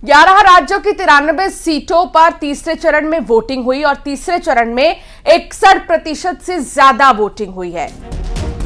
11 राज्यों की 93 सीटों पर तीसरे चरण में वोटिंग हुई और तीसरे चरण में 61% से ज्यादा वोटिंग हुई है।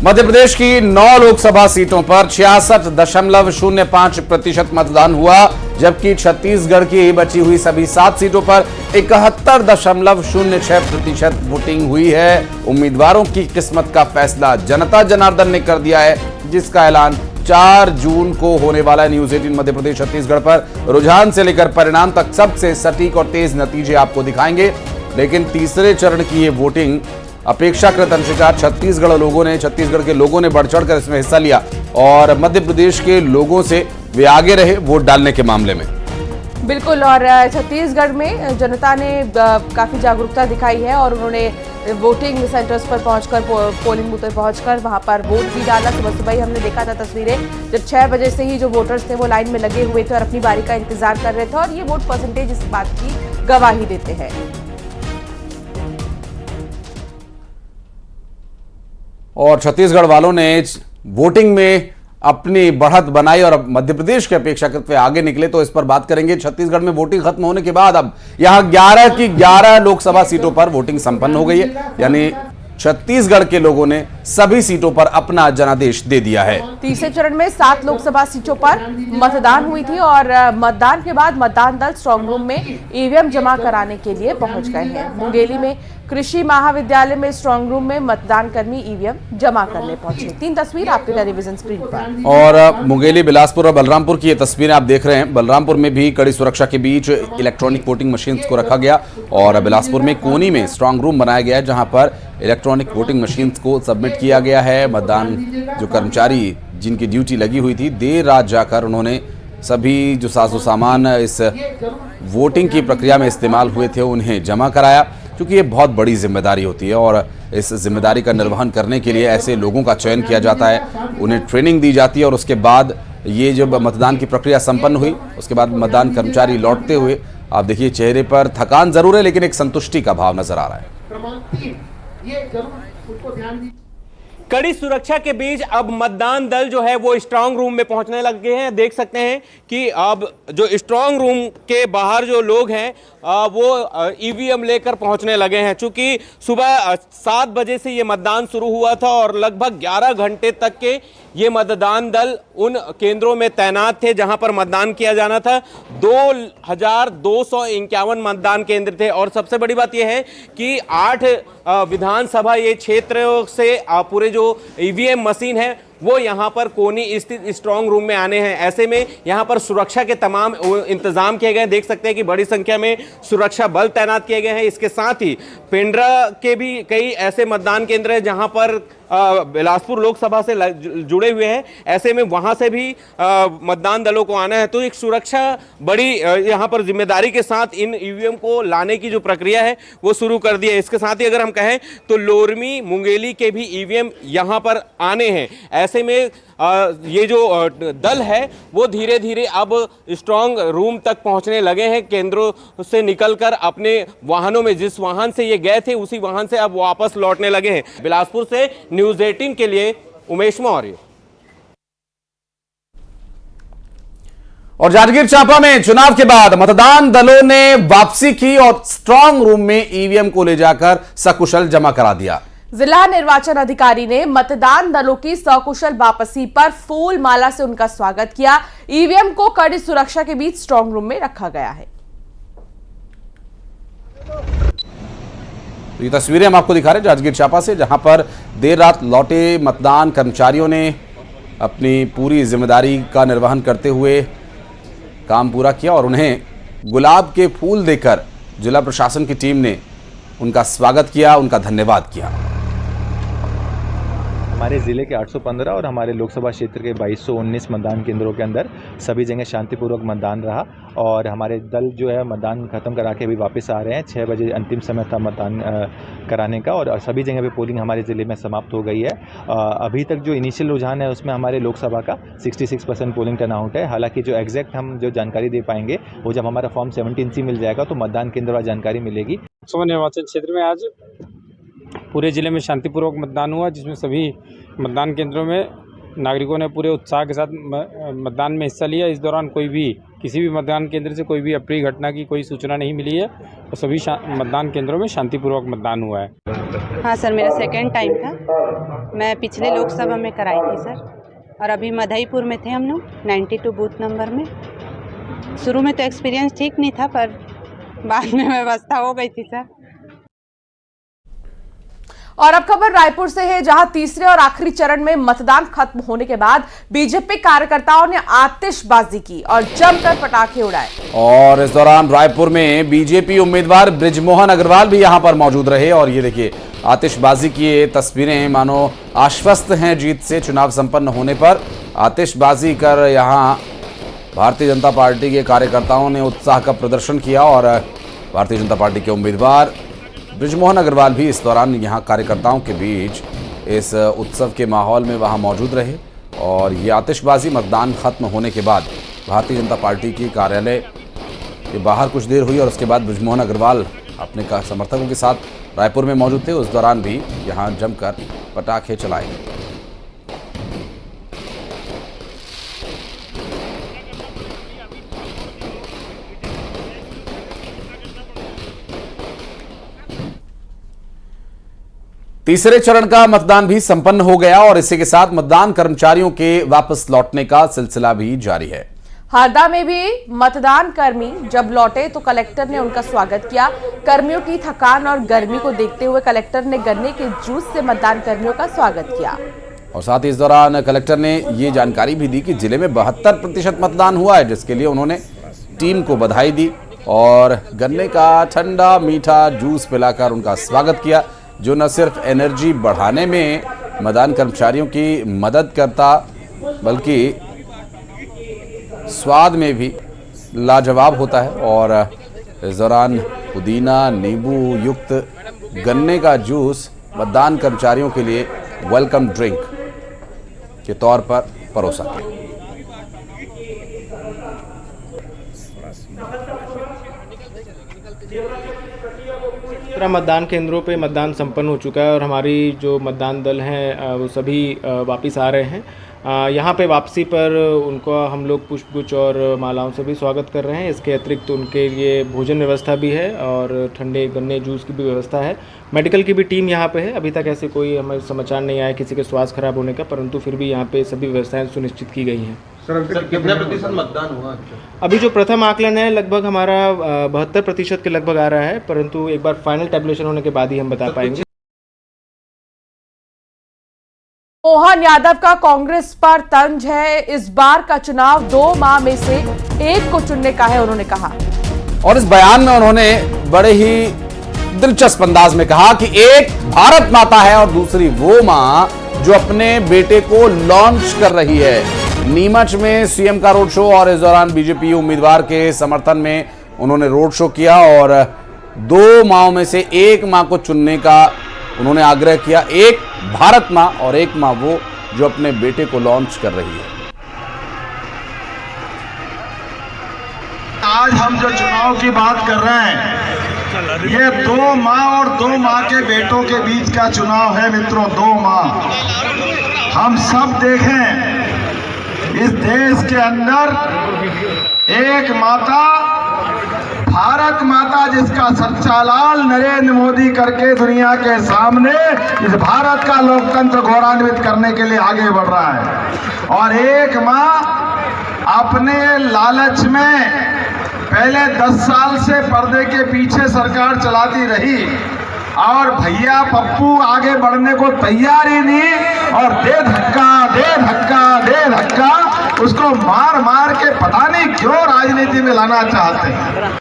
मध्य प्रदेश की 9 लोकसभा सीटों पर 66.05% मतदान हुआ, जबकि छत्तीसगढ़ की बची हुई सभी 7 सीटों पर 71.06% वोटिंग हुई है। उम्मीदवारों की किस्मत का फैसला जनता जनार्दन ने कर दिया है, जिसका ऐलान 4 जून को होने वाला है। न्यूज 18 मध्य प्रदेश छत्तीसगढ़ पर रुझान से लेकर परिणाम तक सबसे सटीक और तेज नतीजे आपको दिखाएंगे। लेकिन तीसरे चरण की ये वोटिंग अपेक्षाकृत अंशिका छत्तीसगढ़ के लोगों ने बढ़ चढ़कर इसमें हिस्सा लिया और मध्य प्रदेश के लोगों से वे आगे रहे वोट डालने के मामले में। बिल्कुल, और छत्तीसगढ़ में जनता ने काफी जागरूकता दिखाई है और उन्होंने वोटिंग सेंटर्स पर पहुंचकर, पोलिंग बूथ पर पहुंचकर वहां पर वोट भी डाला। सुबह सुबह ही हमने देखा था तस्वीरें, जब 6 बजे से ही जो वोटर्स थे वो लाइन में लगे हुए थे और अपनी बारी का इंतजार कर रहे थे और ये वोट परसेंटेज इस बात की गवाही देते हैं। और छत्तीसगढ़ वालों ने वोटिंग में अपनी बढ़त बनाई और अब मध्य प्रदेश के अपेक्षाकृत वे आगे निकले, तो इस पर बात करेंगे। छत्तीसगढ़ में वोटिंग खत्म होने के बाद अब यहां 11 की 11 लोकसभा सीटों पर वोटिंग संपन्न हो गई है, यानी छत्तीसगढ़ के लोगों ने सभी सीटों पर अपना जनादेश दे दिया है। तीसरे चरण में 7 लोकसभा सीटों पर मतदान हुई थी और मतदान के बाद मतदान दल स्ट्रांग रूम में ईवीएम जमा कराने के लिए पहुंच गए हैं। मुंगेली में कृषि महाविद्यालय में स्ट्रांग रूम में मतदान कर्मी ईवीएम जमा करने पहुंचे। 3 तस्वीर आपके टेलीविजन स्क्रीन पर। और मुंगेली, बिलासपुर और बलरामपुर की ये तस्वीरें आप देख रहे हैं। बलरामपुर में भी कड़ी सुरक्षा के बीच इलेक्ट्रॉनिक वोटिंग मशीन को रखा गया और बिलासपुर में कोनी में स्ट्रांग रूम बनाया गया है, जहां पर इलेक्ट्रॉनिक वोटिंग मशीन को सबमिट किया गया है। मतदान जो कर्मचारी जिनकी ड्यूटी लगी हुई थी, देर रात जाकर उन्होंने सभी जो साजो सामान इस वोटिंग की प्रक्रिया में इस्तेमाल हुए थे उन्हें जमा कराया, क्योंकि ये बहुत बड़ी जिम्मेदारी होती है और इस जिम्मेदारी का निर्वहन करने के लिए ऐसे लोगों का चयन किया जाता है, उन्हें ट्रेनिंग दी जाती है और उसके बाद ये जब मतदान की प्रक्रिया संपन्न हुई, उसके बाद मतदान कर्मचारी लौटते हुए आप देखिए चेहरे पर थकान जरूर है, लेकिन एक संतुष्टि का भाव नजर आ रहा है। कड़ी सुरक्षा के बीच अब मतदान दल जो है वो स्ट्रांग रूम में पहुंचने लग गए हैं। देख सकते हैं कि अब जो स्ट्रांग रूम के बाहर जो लोग हैं वो ईवीएम लेकर पहुंचने लगे हैं। चूंकि सुबह 7 बजे से ये मतदान शुरू हुआ था और लगभग 11 घंटे तक के ये मतदान दल उन केंद्रों में तैनात थे जहां पर मतदान किया जाना था। 2251 मतदान केंद्र थे और सबसे बड़ी बात यह है कि 8 विधानसभा ये क्षेत्र से पूरे जो ईवीएम मशीन है वो यहाँ पर कोनी स्थित स्ट्रांग रूम में आने हैं। ऐसे में यहाँ पर सुरक्षा के तमाम इंतजाम किए गए हैं। देख सकते हैं कि बड़ी संख्या में सुरक्षा बल तैनात किए गए हैं। इसके साथ ही पेंड्रा के भी कई ऐसे मतदान केंद्र हैं जहाँ पर बिलासपुर लोकसभा से जुड़े हुए हैं। ऐसे में वहाँ से भी मतदान दलों को आना है, तो एक सुरक्षा बड़ी यहाँ पर जिम्मेदारी के साथ इन ईवीएम को लाने की जो प्रक्रिया है वो शुरू कर दी है। इसके साथ ही अगर हम कहें तो लोरमी, मुंगेली के भी ईवीएम यहाँ पर आने हैं। ऐसे में ये जो दल है वो धीरे धीरे अब स्ट्रांग रूम तक पहुंचने लगे हैं। केंद्रों से निकलकर अपने वाहनों में, जिस वाहन से ये गए थे उसी वाहन से अब वापस लौटने लगे हैं। बिलासपुर से न्यूज 18 के लिए उमेश मौर्य। और जांजगीर चांपा में चुनाव के बाद मतदान दलों ने वापसी की और स्ट्रांग रूम में ईवीएम को ले जाकर सकुशल जमा करा दिया। जिला निर्वाचन अधिकारी ने मतदान दलों की सकुशल वापसी पर फूल माला से उनका स्वागत किया। ईवीएम को कड़ी सुरक्षा के बीच स्ट्रांग रूम में रखा गया है। ये तस्वीरें हम आपको दिखा रहे हैं जांजगीर चांपा से, जहां पर देर रात लौटे मतदान कर्मचारियों ने अपनी पूरी जिम्मेदारी का निर्वहन करते हुए काम पूरा किया और उन्हें गुलाब के फूल देकर जिला प्रशासन की टीम ने उनका स्वागत किया, उनका धन्यवाद किया। हमारे ज़िले के 815 और हमारे लोकसभा क्षेत्र के 2219 मतदान केंद्रों के अंदर सभी जगह शांतिपूर्वक मतदान रहा और हमारे दल जो है मतदान खत्म करा के अभी वापस आ रहे हैं। 6 बजे अंतिम समय था मतदान कराने का और सभी जगह पे पोलिंग हमारे ज़िले में समाप्त हो गई है। अभी तक जो इनिशियल रुझान है उसमें हमारे लोकसभा का 66% पोलिंग टर्नआउट है। हालांकि जो एग्जैक्ट हम जो जानकारी दे पाएंगे वो जब हमारा फॉर्म 17C मिल जाएगा तो मतदान केंद्र वाला जानकारी मिलेगी। लोकसभा निर्वाचन क्षेत्र में आज पूरे ज़िले में शांतिपूर्वक मतदान हुआ, जिसमें सभी मतदान केंद्रों में नागरिकों ने पूरे उत्साह के साथ मतदान में हिस्सा लिया। इस दौरान कोई भी किसी भी मतदान केंद्र से कोई भी अप्रिय घटना की कोई सूचना नहीं मिली है और सभी मतदान केंद्रों में शांतिपूर्वक मतदान हुआ है। हाँ सर, मेरा सेकंड टाइम था। मैं पिछले लोकसभा में कराई थी सर, और अभी मधईपुर में थे हम लोग 92 बूथ नंबर में। शुरू में तो एक्सपीरियंस ठीक नहीं था, पर बाद में व्यवस्था हो गई थी सर। और अब खबर रायपुर से है, जहां तीसरे और आखिरी चरण में मतदान खत्म होने के बाद बीजेपी कार्यकर्ताओं ने आतिशबाजी की और जमकर पटाखे उड़ाए। और इस दौरान रायपुर में बीजेपी उम्मीदवार बृजमोहन अग्रवाल भी यहां पर मौजूद रहे और ये देखिए आतिशबाजी की ये तस्वीरें मानो आश्वस्त हैं जीत से। चुनाव संपन्न होने पर आतिशबाजी कर यहां भारतीय जनता पार्टी के कार्यकर्ताओं ने उत्साह का प्रदर्शन किया और भारतीय जनता पार्टी के उम्मीदवार बृजमोहन अग्रवाल भी इस दौरान यहां कार्यकर्ताओं के बीच इस उत्सव के माहौल में वहां मौजूद रहे। और ये आतिशबाजी मतदान खत्म होने के बाद भारतीय जनता पार्टी की कार्यालय के बाहर कुछ देर हुई और उसके बाद बृजमोहन अग्रवाल अपने समर्थकों के साथ रायपुर में मौजूद थे। उस दौरान भी यहां जमकर पटाखे चलाए गए। तीसरे चरण का मतदान भी संपन्न हो गया और इसी के साथ मतदान कर्मचारियों के वापस लौटने का सिलसिला भी जारी है। हरदा में भी मतदान कर्मी जब लौटे तो कलेक्टर ने उनका स्वागत किया। कर्मियों की थकान और गर्मी को देखते हुए कलेक्टर ने गन्ने के जूस से मतदान कर्मियों का स्वागत किया। और साथ ही इस दौरान कलेक्टर ने ये जानकारी भी दी कि जिले में 72% मतदान हुआ है, जिसके लिए उन्होंने टीम को बधाई दी और गन्ने का ठंडा मीठा जूस पिलाकर उनका स्वागत किया, जो न सिर्फ एनर्जी बढ़ाने में मतदान कर्मचारियों की मदद करता बल्कि स्वाद में भी लाजवाब होता है। और इस दौरान पुदीना नींबू युक्त गन्ने का जूस मतदान कर्मचारियों के लिए वेलकम ड्रिंक के तौर पर परोसा गया। मतदान केंद्रों पे मतदान संपन्न हो चुका है और हमारी जो मतदान दल हैं वो सभी वापस आ रहे हैं। यहाँ पे वापसी पर उनको हम लोग पुष्पगुच्छ और मालाओं से भी स्वागत कर रहे हैं। इसके अतिरिक्त उनके लिए भोजन व्यवस्था भी है और ठंडे गन्ने जूस की भी व्यवस्था है। मेडिकल की भी टीम यहाँ पे है। अभी तक ऐसे कोई हमें समाचार नहीं आया किसी के स्वास्थ्य खराब होने का, परंतु फिर भी यहाँ पे सभी व्यवस्थाएं सुनिश्चित की गई हैं। सर कितना प्रतिशत मतदान हुआ? अभी जो प्रथम आकलन है लगभग हमारा 72% के लगभग आ रहा है, परंतु एक बार फाइनल टैबुलेशन होने के बाद ही हम बता पाएंगे। मोहन यादव का कांग्रेस पर तंज है। इस बार का चुनाव 2 माह में से एक को चुनने का है, उन्होंने कहा। और इस बयान में उन्होंने बड़े ही दिलचस्प अंदाज में कहा कि एक भारत माता है और दूसरी वो मां जो अपने बेटे को लॉन्च कर रही है। नीमच में सीएम का रोड शो और इस दौरान बीजेपी उम्मीदवार के समर्थन में उन्होंने रोड शो किया और 2 माओं में से एक मां को चुनने का उन्होंने आग्रह किया। एक भारत मां और एक मां वो जो अपने बेटे को लॉन्च कर रही है। आज हम जो चुनाव की बात कर रहे हैं ये 2 माँ और 2 माँ के बेटों के बीच का चुनाव है मित्रों। 2 माँ हम सब देखें, इस देश के अंदर एक माता, भारत माता, जिसका सच्चा लाल नरेंद्र मोदी करके दुनिया के सामने इस भारत का लोकतंत्र गौरवान्वित करने के लिए आगे बढ़ रहा है। और एक माँ अपने लालच में पहले 10 साल से पर्दे के पीछे सरकार चलाती रही और भैया पप्पू आगे बढ़ने को तैयार ही नहीं और दे धक्का दे धक्का दे धक्का उसको मार मार के पता नहीं क्यों राजनीति में लाना चाहते हैं।